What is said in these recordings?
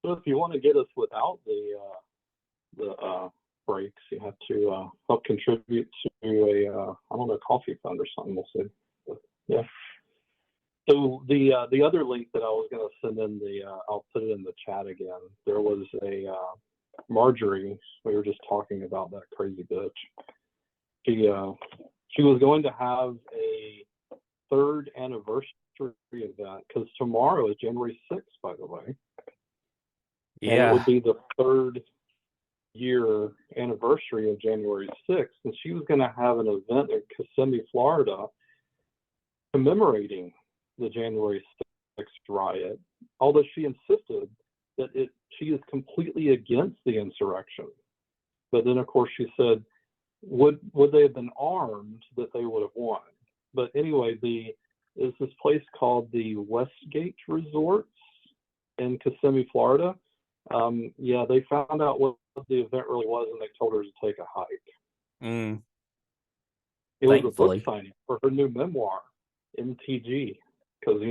So if you want to get us without the breaks, you have to help contribute to I don't know, coffee fund or something. We'll see. But, yeah. So the other link that I was going to send in I'll put it in the chat again. There was a Marjorie. We were just talking about that crazy bitch. She was going to have a third anniversary event because tomorrow is January 6th, by the way. And it would be the third year anniversary of January 6th. And she was going to have an event in Kissimmee, Florida, commemorating the January 6th riot, although she insisted that she is completely against the insurrection. But then, of course, she said, would they have been armed, that they would have won. But anyway, there's this place called the Westgate Resorts in Kissimmee, Florida. They found out what the event really was, and they told her to take a hike. It was a book signing for her new memoir, MTG. Because,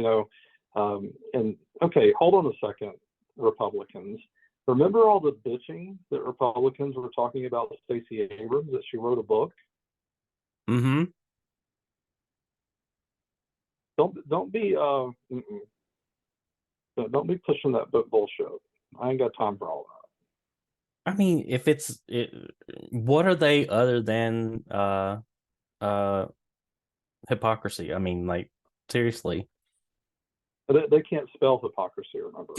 and okay, hold on a second, Republicans. Remember all the bitching that Republicans were talking about Stacey Abrams, that she wrote a book? Mm-hmm. Don't be don't be pushing that book bullshit. I ain't got time for all that. I mean, what are they other than hypocrisy? I mean, like, seriously. They can't spell hypocrisy, remember?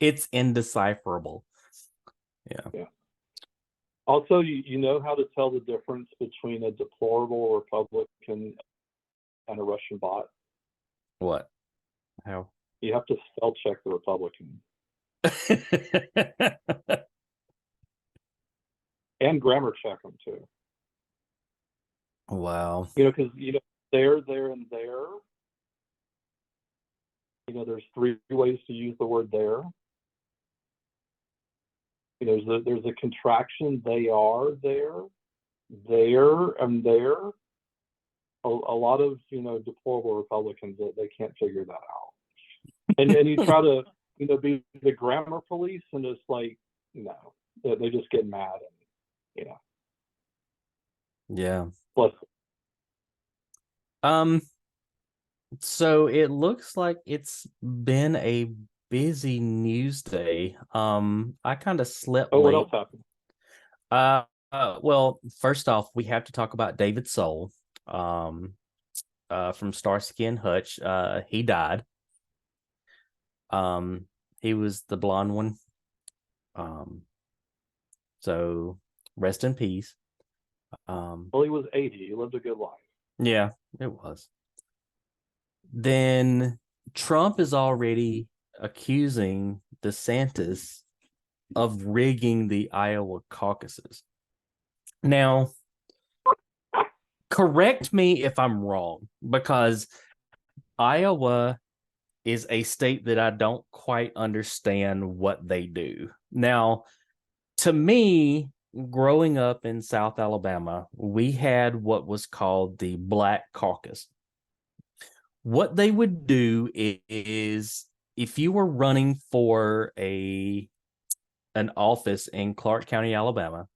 It's indecipherable. Yeah. Also, you know how to tell the difference between a deplorable Republican and a Russian bot? What? How? You have to spell check the Republican. And grammar check them too. Wow. Because there, and there. There's 3 ways to use the word there. There's a contraction, they are there, and there. A lot of deplorable Republicans, they can't figure that out. And you try to be the grammar police, and it's like, no, they just get mad and Yeah. Plus, so it looks like it's been a busy news day. I kind of slept late. What else happened? Well, first off, we have to talk about David Soul, from Starsky and Hutch. He died. He was the blonde one. So rest in peace. Well, he was 80. He lived a good life. Yeah, it was. Then Trump is already accusing DeSantis of rigging the Iowa caucuses. Now, correct me if I'm wrong, because Iowa is a state that I don't quite understand what they do. Now, to me, growing up in South Alabama, we had what was called the Black Caucus. What they would do is, if you were running for an office in Clark County, Alabama,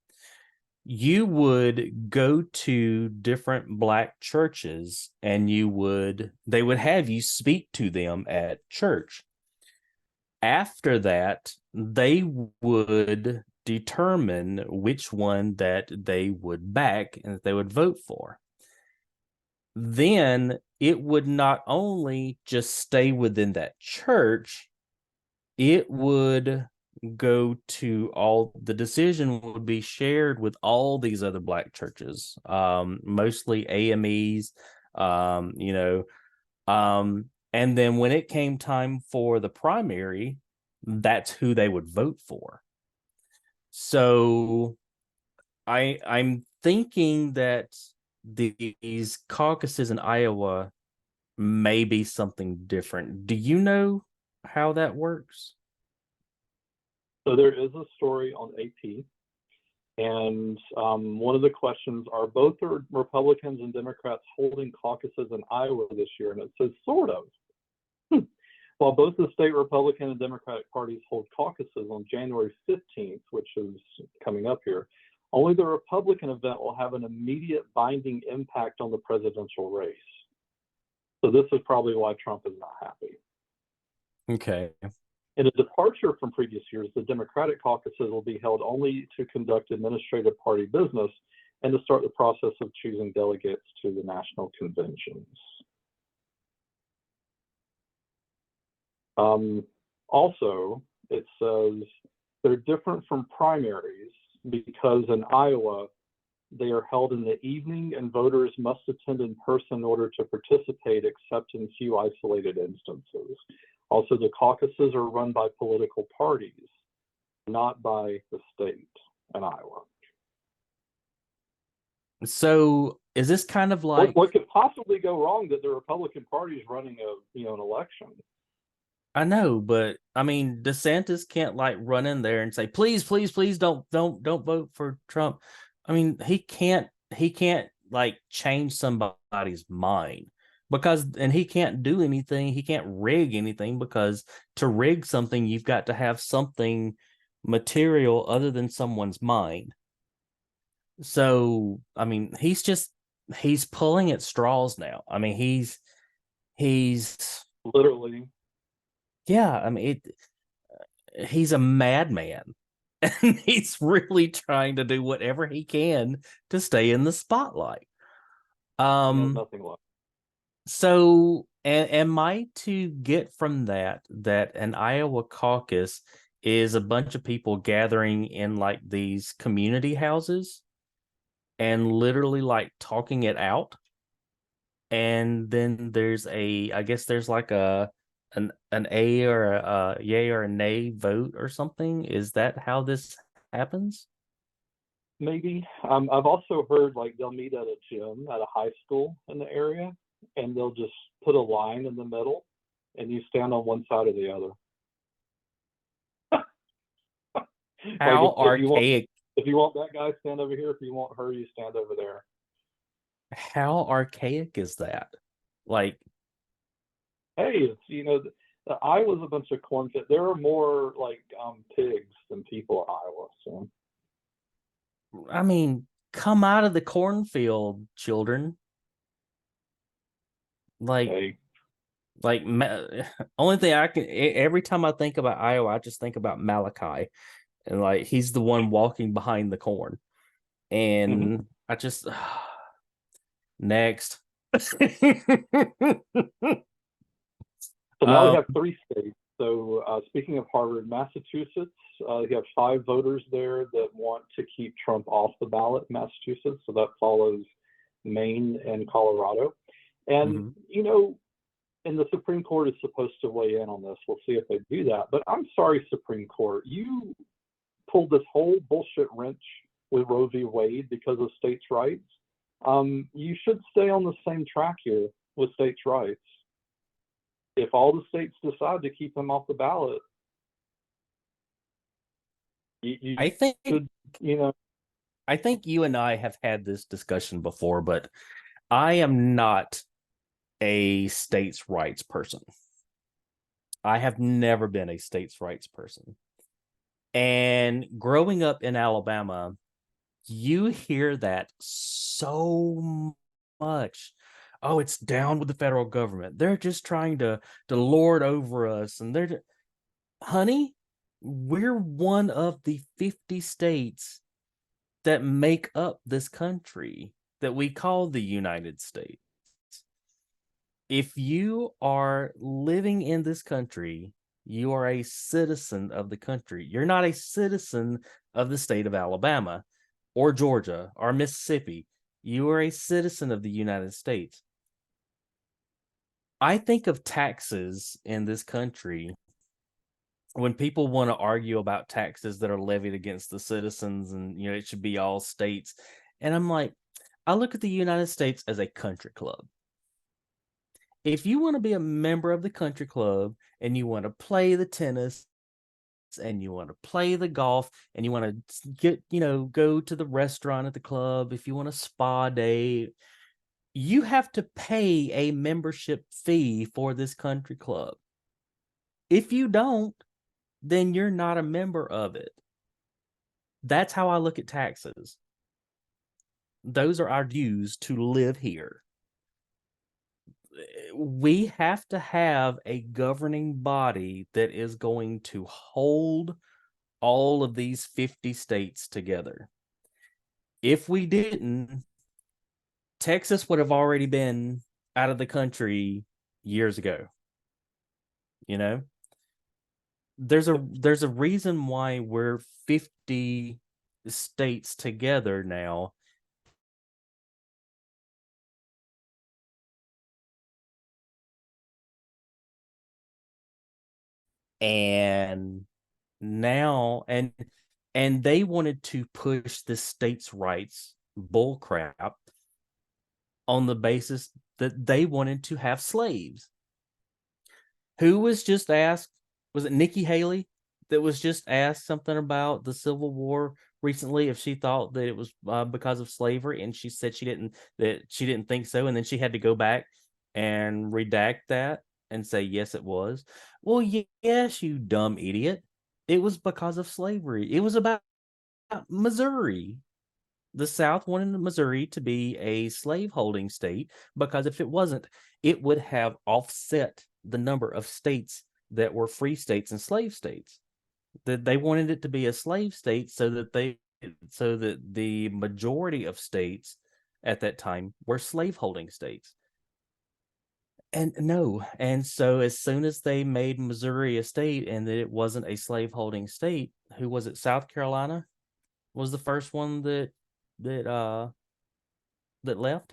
you would go to different Black churches, and they would have you speak to them at church. After that, they would determine which one that they would back and that they would vote for. Then it would not only just stay within that church, it would go to the decision would be shared with all these other Black churches, mostly AMEs, and then when it came time for the primary, that's who they would vote for. So I'm thinking that these caucuses in Iowa may be something different. Do you know how that works? So there is a story on AP, and one of the questions are, both the Republicans and Democrats holding caucuses in Iowa this year? And it says sort of. While both the state Republican and Democratic parties hold caucuses on January 15th, which is coming up here, only the Republican event will have an immediate binding impact on the presidential race. So this is probably why Trump is not happy. Okay. In a departure from previous years, the Democratic caucuses will be held only to conduct administrative party business and to start the process of choosing delegates to the national conventions. Also, it says they're different from primaries because in Iowa, they are held in the evening and voters must attend in person in order to participate, except in few isolated instances. Also, the caucuses are run by political parties, not by the state in Iowa. So is this kind of like what could possibly go wrong that the Republican Party is running an election? I know, but I mean, DeSantis can't like run in there and say, please, please, please don't vote for Trump. I mean, he can't like change somebody's mind and he can't do anything. He can't rig anything because to rig something, you've got to have something material other than someone's mind. So, I mean, he's pulling at straws now. I mean, he's literally. Yeah, I mean, he's a madman, and he's really trying to do whatever he can to stay in the spotlight. Nothing left. So, am I to get from that an Iowa caucus is a bunch of people gathering in like these community houses and literally like talking it out? And then I guess there's like an A or a yay or a nay vote or something? Is that how this happens? Maybe. I've also heard like they'll meet at a gym at a high school in the area, and they'll just put a line in the middle, and you stand on one side or the other. How archaic. If you want that guy, stand over here. If you want her, you stand over there. How archaic is that? Like, hey, it's Iowa's a bunch of cornfields. There are more like pigs than people in Iowa. So, I mean, come out of the cornfield, children. Like, hey. Only thing I can every time I think about Iowa, I just think about Malachi, and like he's the one walking behind the corn, and I just next. So now we have 3 states. So speaking of Harvard, Massachusetts, you have 5 voters there that want to keep Trump off the ballot in Massachusetts. So that follows Maine and Colorado. And, and the Supreme Court is supposed to weigh in on this. We'll see if they do that. But I'm sorry, Supreme Court, you pulled this whole bullshit wrench with Roe v. Wade because of states' rights. You should stay on the same track here with states' rights. If all the states decide to keep him off the ballot, I think should, I think you and I have had this discussion before, but I am not a states' rights person. I have never been a states' rights person. And growing up in Alabama, you hear that so much. Oh, it's down with the federal government. They're just trying to lord over us. And honey, we're one of the 50 states that make up this country that we call the United States. If you are living in this country, you are a citizen of the country. You're not a citizen of the state of Alabama or Georgia or Mississippi. You are a citizen of the United States. I think of taxes in this country when people want to argue about taxes that are levied against the citizens and, it should be all states. And I'm like, I look at the United States as a country club. If you want to be a member of the country club and you want to play the tennis and you want to play the golf and you want to get, go to the restaurant at the club, if you want a spa day, you have to pay a membership fee for this country club. If you don't, then you're not a member of it. That's how I look at taxes. Those are our dues to live here. We have to have a governing body that is going to hold all of these 50 states together. If we didn't, Texas would have already been out of the country years ago. You know, there's a reason why we're 50 states together now. And now and they wanted to push the states' rights bullcrap on the basis that they wanted to have slaves. Who was just asked, was it Nikki Haley that was just asked something about the Civil War recently, if she thought that it was because of slavery, and she said she didn't think so, and then she had to go back and redact that and say yes it was. Well, yes, you dumb idiot, it was because of slavery. It was about Missouri. The South wanted Missouri to be a slaveholding state because if it wasn't, it would have offset the number of states that were free states and slave states. That they wanted it to be a slave state so that the majority of states at that time were slaveholding states. And no, and so as soon as they made Missouri a state and that it wasn't a slaveholding state, who was it? South Carolina was the first one that that left.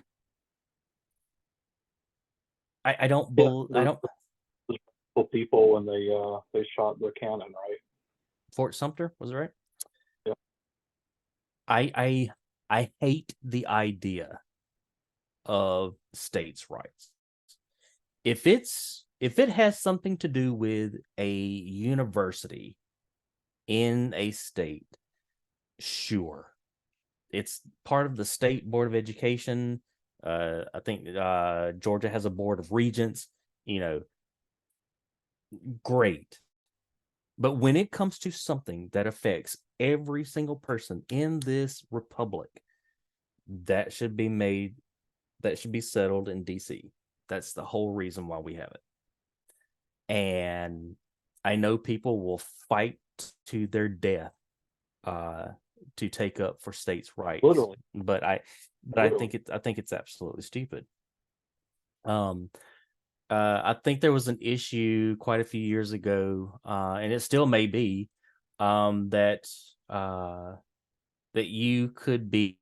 I don't Yeah, I don't the people when they shot the cannon, right? Fort Sumter, was it right? Yeah. I hate the idea of states' rights. If it has something to do with a university in a state, sure. It's part of the state board of education. I think Georgia has a board of regents, you know, great. But when it comes to something that affects every single person in this republic, that should be made, that should be settled in DC. That's the whole reason why we have it. And I know people will fight to their death uh, to take up for states' rights. Literally. But I think it's absolutely stupid. I think there was an issue quite a few years ago, and it still may be, that that you could be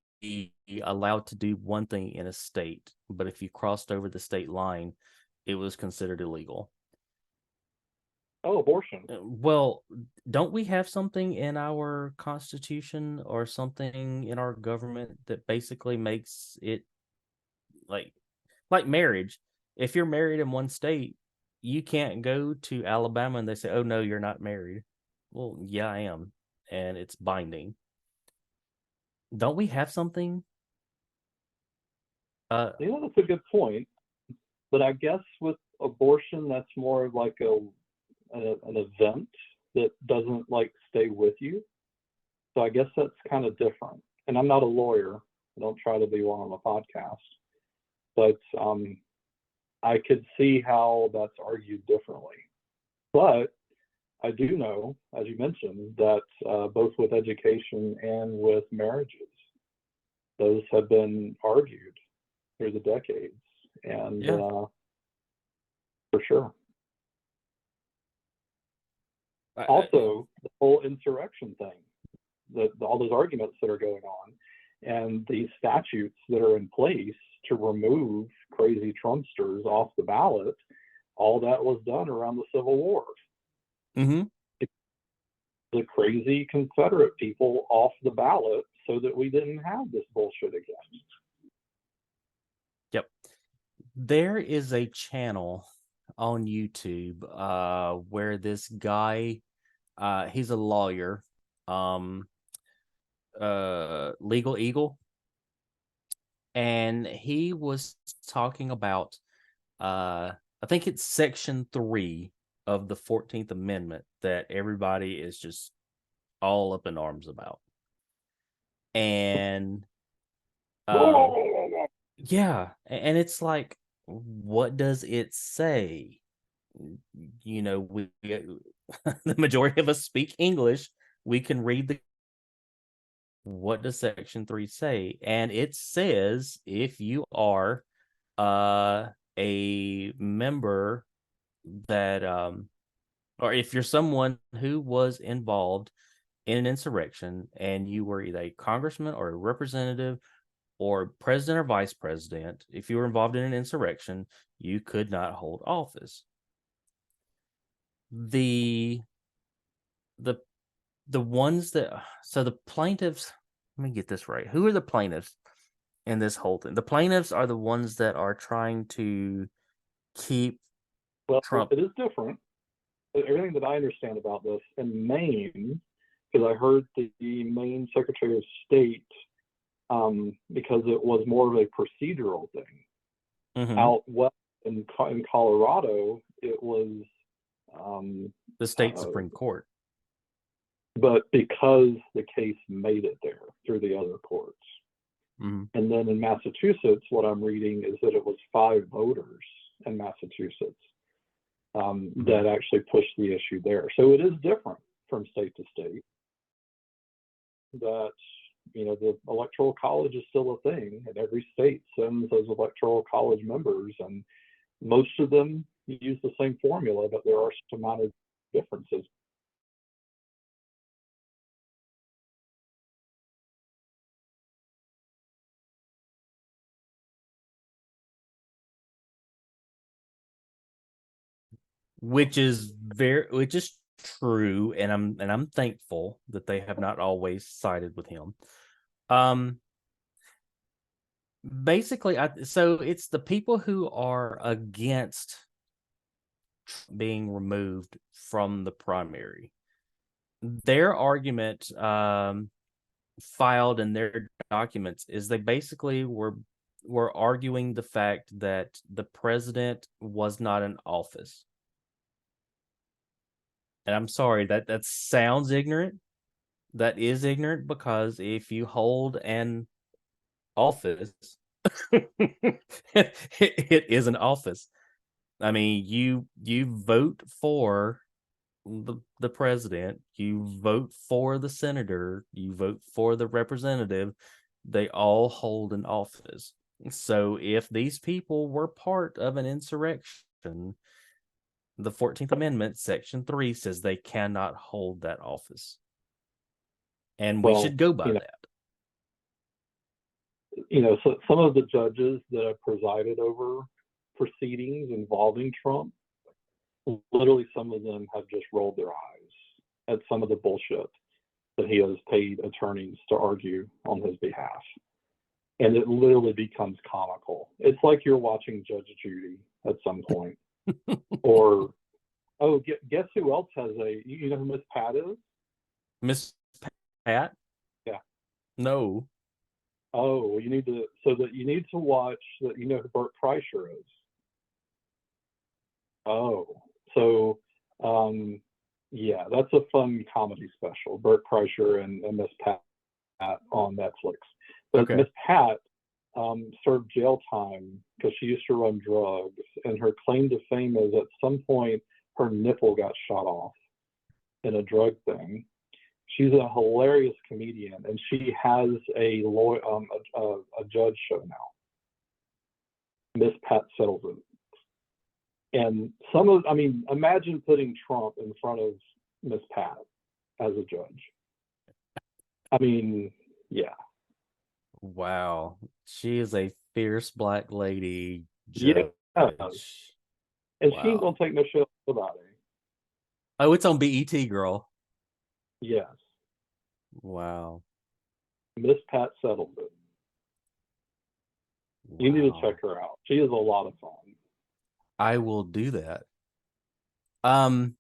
allowed to do one thing in a state, but if you crossed over the state line, it was considered illegal. Oh, abortion. Well, don't we have something in our constitution or something in our government that basically makes it like marriage? If you're married in one state, you can't go to Alabama and they say, "Oh no, you're not married." Well, yeah, I am, and it's binding. Don't we have something? That's a good point. But I guess with abortion, that's more like an event that doesn't like stay with you. So I guess that's kind of different. And I'm not a lawyer. I don't try to be one on the podcast, but I could see how that's argued differently. But I do know, as you mentioned, that both with education and with marriages, those have been argued through the decades, and Yeah. for sure. Also, the whole insurrection thing, all those arguments that are going on, and the statutes that are in place to remove crazy Trumpsters off the ballot, all that was done around the Civil War. Mm-hmm. The crazy Confederate people off the ballot so that we didn't have this bullshit again. Yep. There is a channel on YouTube where this guy, he's a lawyer, Legal Eagle, and he was talking about I think it's section 3 of the 14th Amendment that everybody is just all up in arms about. And yeah, and it's like, what does it say? We the majority of us speak English. We can read the what does section 3 say? And it says if you are a member that or if you're someone who was involved in an insurrection and you were either a congressman or a representative or president or vice president, if you were involved in an insurrection, you could not hold office. The ones that so the plaintiffs, let me get this right. Who are the plaintiffs in this whole thing? The plaintiffs are the ones that are trying to keep Trump. It is different. Everything that I understand about this in Maine, because I heard the Maine Secretary of State, because it was more of a procedural thing. Mm-hmm. Out west in Colorado, it was the state Supreme Court. But because the case made it there through the other courts. Mm-hmm. And then in Massachusetts, what I'm reading is that it was 5 voters in Massachusetts that actually pushed the issue there. So it is different from state to state. That, the electoral college is still a thing, and every state sends those electoral college members, and most of them use the same formula, but there are some minor differences. Which is true, and I'm thankful that they have not always sided with him. Basically, so it's the people who are against being removed from the primary. Their argument filed in their documents is they basically were arguing the fact that the president was not in office. And I'm sorry, that sounds ignorant. That is ignorant, because if you hold an office, it is an office. I mean, you vote for the president, you vote for the senator, you vote for the representative. They all hold an office. So if these people were part of an insurrection, the 14th Amendment, Section 3 says they cannot hold that office. And we should go by that. So some of the judges that have presided over proceedings involving Trump, literally some of them have just rolled their eyes at some of the bullshit that he has paid attorneys to argue on his behalf. And it literally becomes comical. It's like you're watching Judge Judy at some point. Or, guess who else has you know who Miss Pat is? Miss Pat? Yeah. No. Oh, you need to watch that. You know who Bert Kreischer is? Oh, so yeah, that's a fun comedy special, Bert Kreischer and Miss Pat on Netflix. But Miss Pat served jail time because she used to run drugs, and her claim to fame is at some point her nipple got shot off in a drug thing. She's a hilarious comedian, and she has a judge show now. Miss Pat settles it. And imagine putting Trump in front of Miss Pat as a judge. I mean, yeah. Wow. She is a fierce black lady judge. Yeah. And she ain't gonna take no shit about it. Oh, it's on BET, girl. Yes. Wow. Miss Pat settled it. Wow. You need to check her out. She is a lot of fun. I will do that. One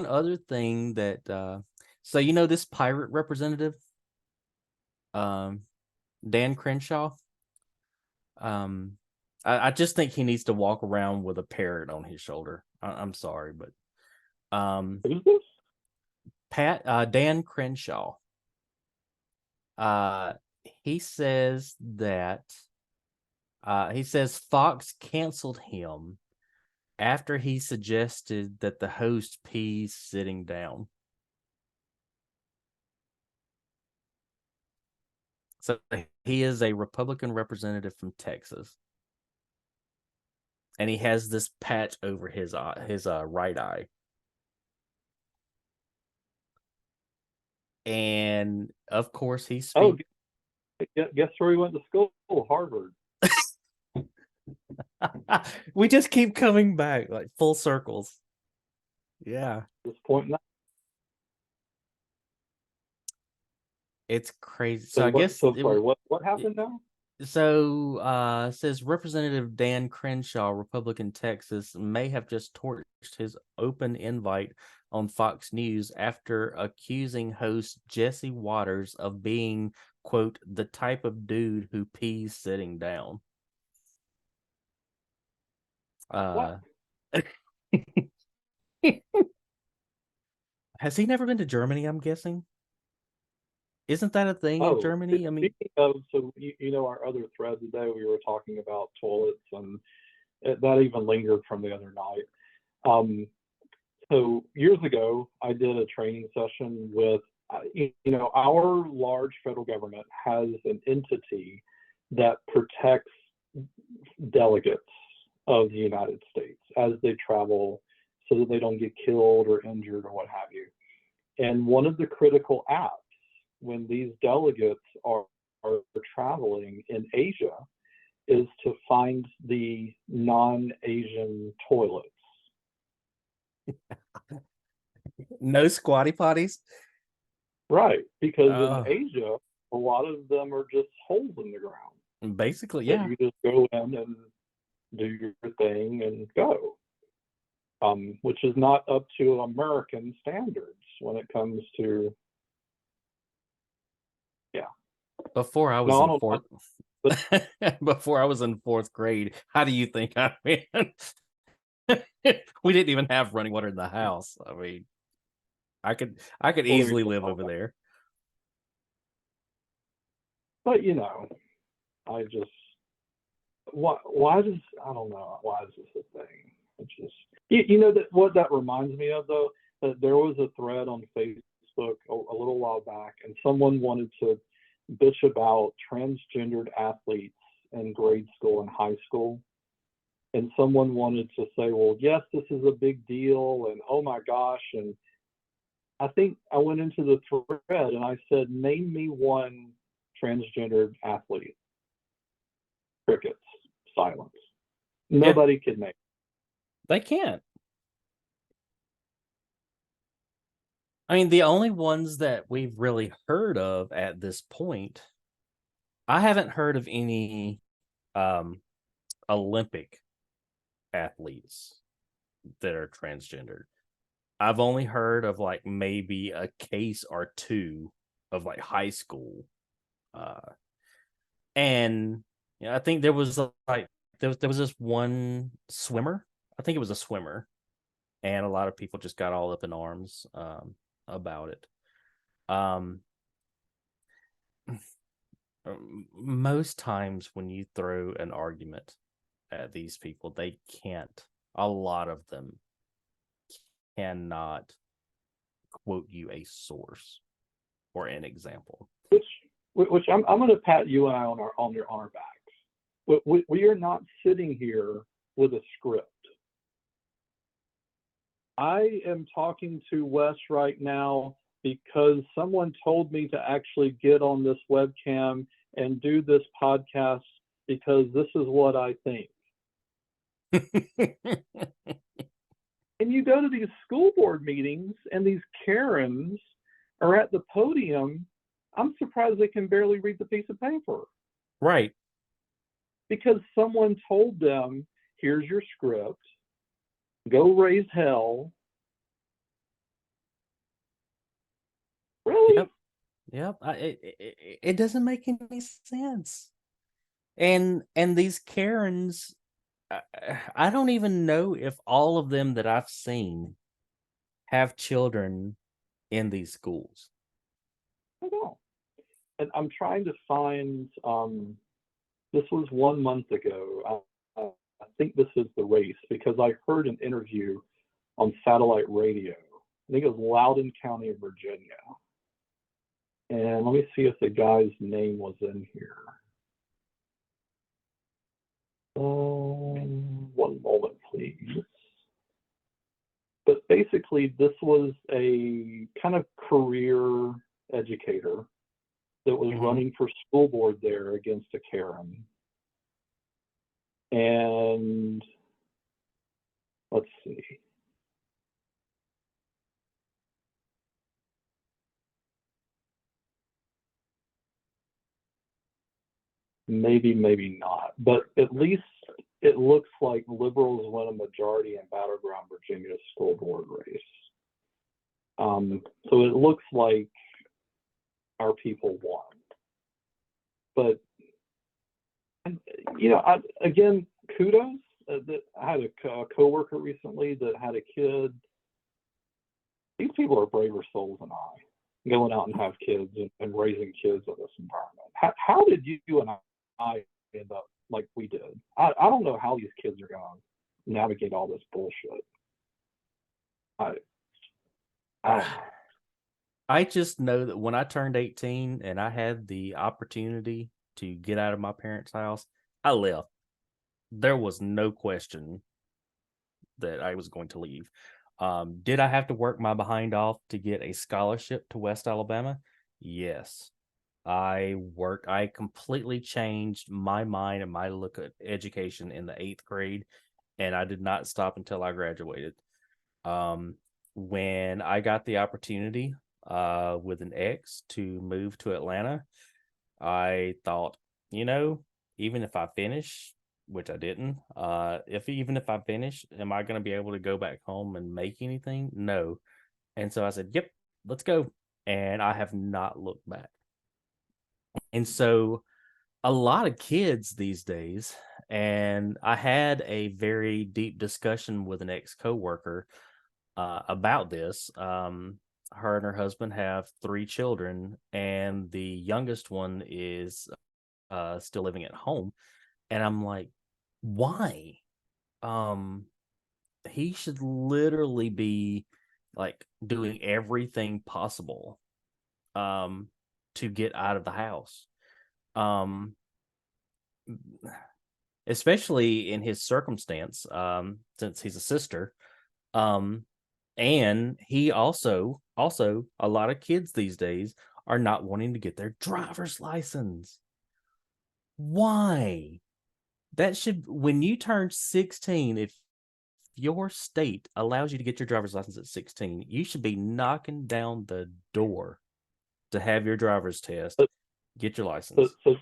other thing that so this pirate representative, Dan Crenshaw. I just think he needs to walk around with a parrot on his shoulder. I'm sorry, but Who's this? Dan Crenshaw. Uh, he says that he says Fox canceled him after he suggested that the host pees sitting down. So he is a Republican representative from Texas, and he has this patch over his right eye. And of course, he speaks. Oh, guess where he went to school? Harvard. We just keep coming back like full circles. Yeah, This point now. it's crazy. So I what, guess so sorry. What happened now? So says Representative Dan Crenshaw, Republican Texas, may have just torched his open invite on Fox News after accusing host Jesse Waters of being, quote, the type of dude who pees sitting down. What? Has he never been to Germany, I'm guessing? Isn't that a thing in Germany? I mean, speaking of, so you know, our other thread today, we were talking about toilets, and that even lingered from the other night. So years ago, I did a training session with, you know, our large federal government has an entity that protects delegates of the United States as they travel so that they don't get killed or injured or what have you. And one of the critical apps when these delegates are traveling in Asia is to find the non-Asian toilets. no squatty potties. Right, because in Asia, a lot of them are just holes in the ground. Basically, yeah. You just go in and do your thing and go, which is not up to American standards when it comes to, yeah. Before I was in fourth, before I was in fourth grade, how do you think I mean? We didn't even have running water in the house. I mean, I could easily live over there. But you know, I just why does I don't know why is this a thing? It's just you know that what that reminds me of though, that there was a thread on Facebook a little while back, and someone wanted to bitch about transgendered athletes in grade school and high school. And someone wanted to say, well, yes, this is a big deal, and oh my gosh. And I think I went into the thread and I said, name me one transgendered athlete. Crickets, silence. Nobody can name. They can't. I mean, the only ones that we've really heard of at this point, I haven't heard of any Olympic athletes that are transgendered. I've only heard of like maybe a case or two of like high school. And you know, I think there was like there was this one swimmer. I think it was a swimmer, and a lot of people just got all up in arms about it. Most times when you throw an argument at these people, they can't. A lot of them cannot quote you a source or an example. Which I'm going to pat you and I on our backs. We are not sitting here with a script. I am talking to Wes right now because someone told me to actually get on this webcam and do this podcast because this is what I think. And you go to these school board meetings and these Karens are at the podium. I'm surprised they can barely read the piece of paper. Right. Because someone told them, here's your script, go raise hell. Really? Yep. It doesn't make any sense. And these Karens, I, I don't even know if all of them that I've seen have children in these schools. I don't know. And I'm trying to find, this was 1 month ago. I think this is the race because I heard an interview on satellite radio. I think it was Loudoun County, Virginia. And let me see if the guy's name was in here. 1 moment, please. But basically, this was a kind of career educator that was running for school board there against a Karen. And let's see. Maybe, maybe not. But at least it looks like liberals won a majority in Battleground Virginia school board race. So it looks like our people won. But, you know, again, kudos. I had a coworker recently that had a kid. These people are braver souls than I, going out and have kids and raising kids in this environment. How did you and I end up like we did? I don't know how these kids are going to navigate all this bullshit. I don't know. I just know that when I turned 18 and I had the opportunity to get out of my parents' house, I left. There was no question that I was going to leave. Did I have to work my behind off to get a scholarship to West Alabama? Yes. I completely changed my mind and my look at education in the 8th grade, and I did not stop until I graduated. When I got the opportunity with an ex to move to Atlanta, I thought, even if I finish, which I didn't, even if I finish, am I going to be able to go back home and make anything? No. And so I said, yep, let's go. And I have not looked back. And so a lot of kids these days, and I had a very deep discussion with an ex coworker about this. Her and her husband have 3 children, and the youngest one is still living at home. And I'm like, why? He should literally be like doing everything possible to get out of the house. Especially in his circumstance, since he's a sister. And he also a lot of kids these days are not wanting to get their driver's license. Why? That should, when you turn 16, if your state allows you to get your driver's license at 16, you should be knocking down the door to have your driver's test, get your license. So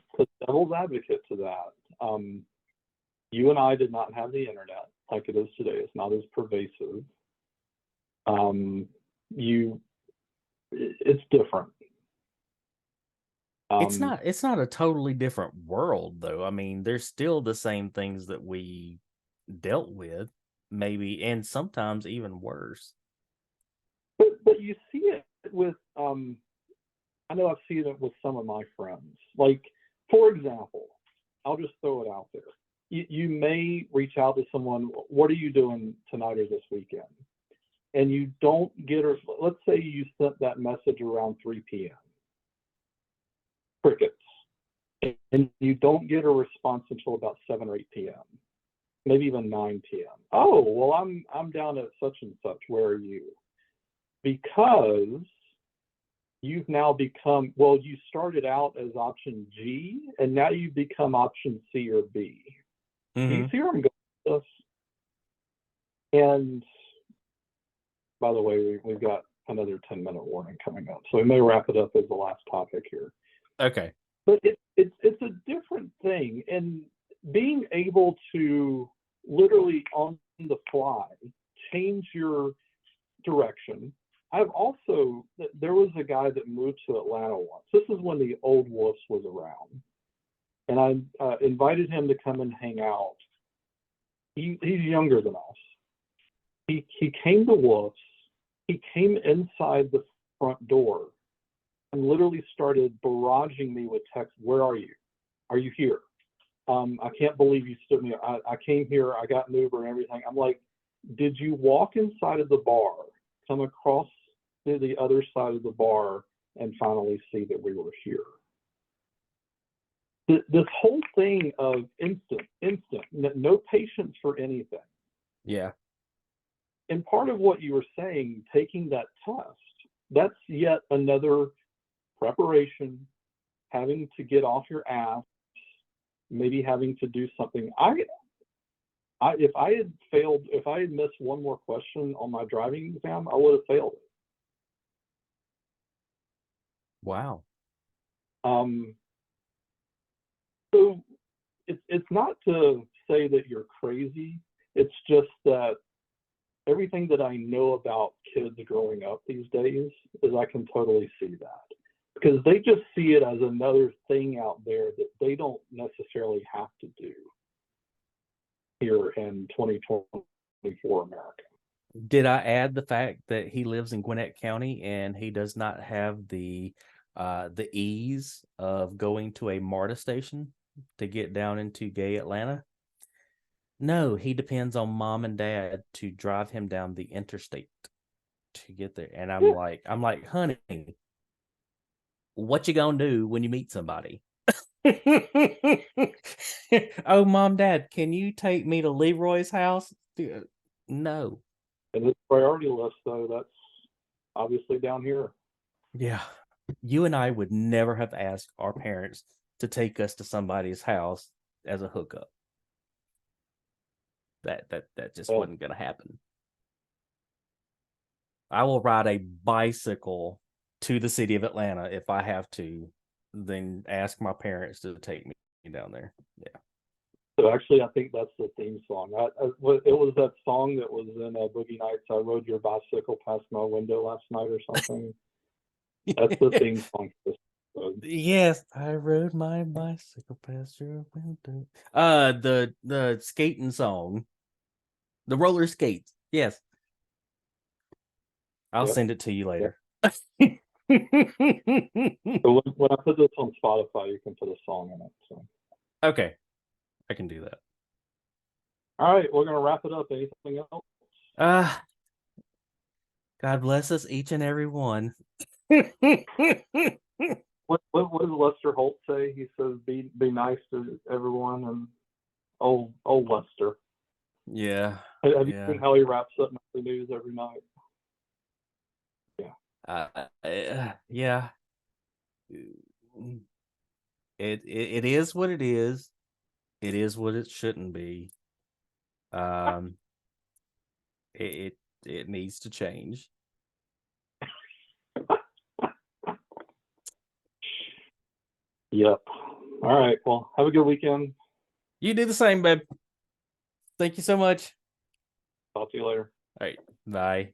devil's advocate to that. You and I did not have the internet like it is today. It's not as pervasive. It's different. It's not a totally different world, though. I mean, there's still the same things that we dealt with, maybe, and sometimes even worse. But you see it with, I know I've seen it with some of my friends. Like, for example, I'll just throw it out there. You may reach out to someone, what are you doing tonight or this weekend? And you don't get her, let's say you sent that message around 3 p.m. Crickets. And you don't get a response until about 7 or 8 p.m. Maybe even 9 p.m. Oh, well, I'm down at such and such. Where are you? Because you've now become, well, you started out as option G, and now you've become option C or B. Mm-hmm. Do you see where I'm going with this? And by the way, we've got another 10-minute warning coming up, so we may wrap it up as the last topic here. Okay. But it's a different thing, and being able to literally on the fly change your direction. There was a guy that moved to Atlanta once. This is when the old Wolves was around. and I invited him to come and hang out. He's younger than us. He came to Wolf's. He came inside the front door and literally started barraging me with texts. Where are you? Are you here? I can't believe you stood me. I came here. I got an Uber and everything. I'm like, did you walk inside of the bar, come across to the other side of the bar, and finally see that we were here? This whole thing of instant, no patience for anything. Yeah. And part of what you were saying, taking that test, that's yet another preparation, having to get off your ass, maybe having to do something. If I had missed one more question on my driving exam, I would have failed it. Wow. So it's not to say that you're crazy. It's just that everything that I know about kids growing up these days is I can totally see that, because they just see it as another thing out there that they don't necessarily have to do here in 2024 America. Did I add the fact that he lives in Gwinnett County and he does not have the ease of going to a MARTA station to get down into gay Atlanta? No, he depends on mom and dad to drive him down the interstate to get there. And I'm like, honey, what you gonna do when you meet somebody? Oh, mom, dad, can you take me to Leroy's house? No. And this priority list, though, that's obviously down here. Yeah. You and I would never have asked our parents to take us to somebody's house as a hookup. That just wasn't going to happen. I will ride a bicycle to the city of Atlanta if I have to, then ask my parents to take me down there. Yeah. So actually, I think that's the theme song. It was that song that was in Boogie Nights. I rode your bicycle past my window last night or something. That's the theme song for this episode. Yes, I rode my bicycle past your window. The skating song, the roller skates. Yes, I'll send it to you later. Yep. So when I put this on Spotify, you can put a song in it. So. Okay, I can do that. All right, we're gonna wrap it up. Anything else? God bless us each and every one. What does Lester Holt say? He says, "Be nice to everyone." And old Lester. Yeah. Have you seen how he wraps up the news every night? Yeah. Yeah. It is what it is. It is what it shouldn't be. It needs to change. Yep. All right. Well, have a good weekend. You do the same, babe. Thank you so much. Talk to you later. All right. Bye.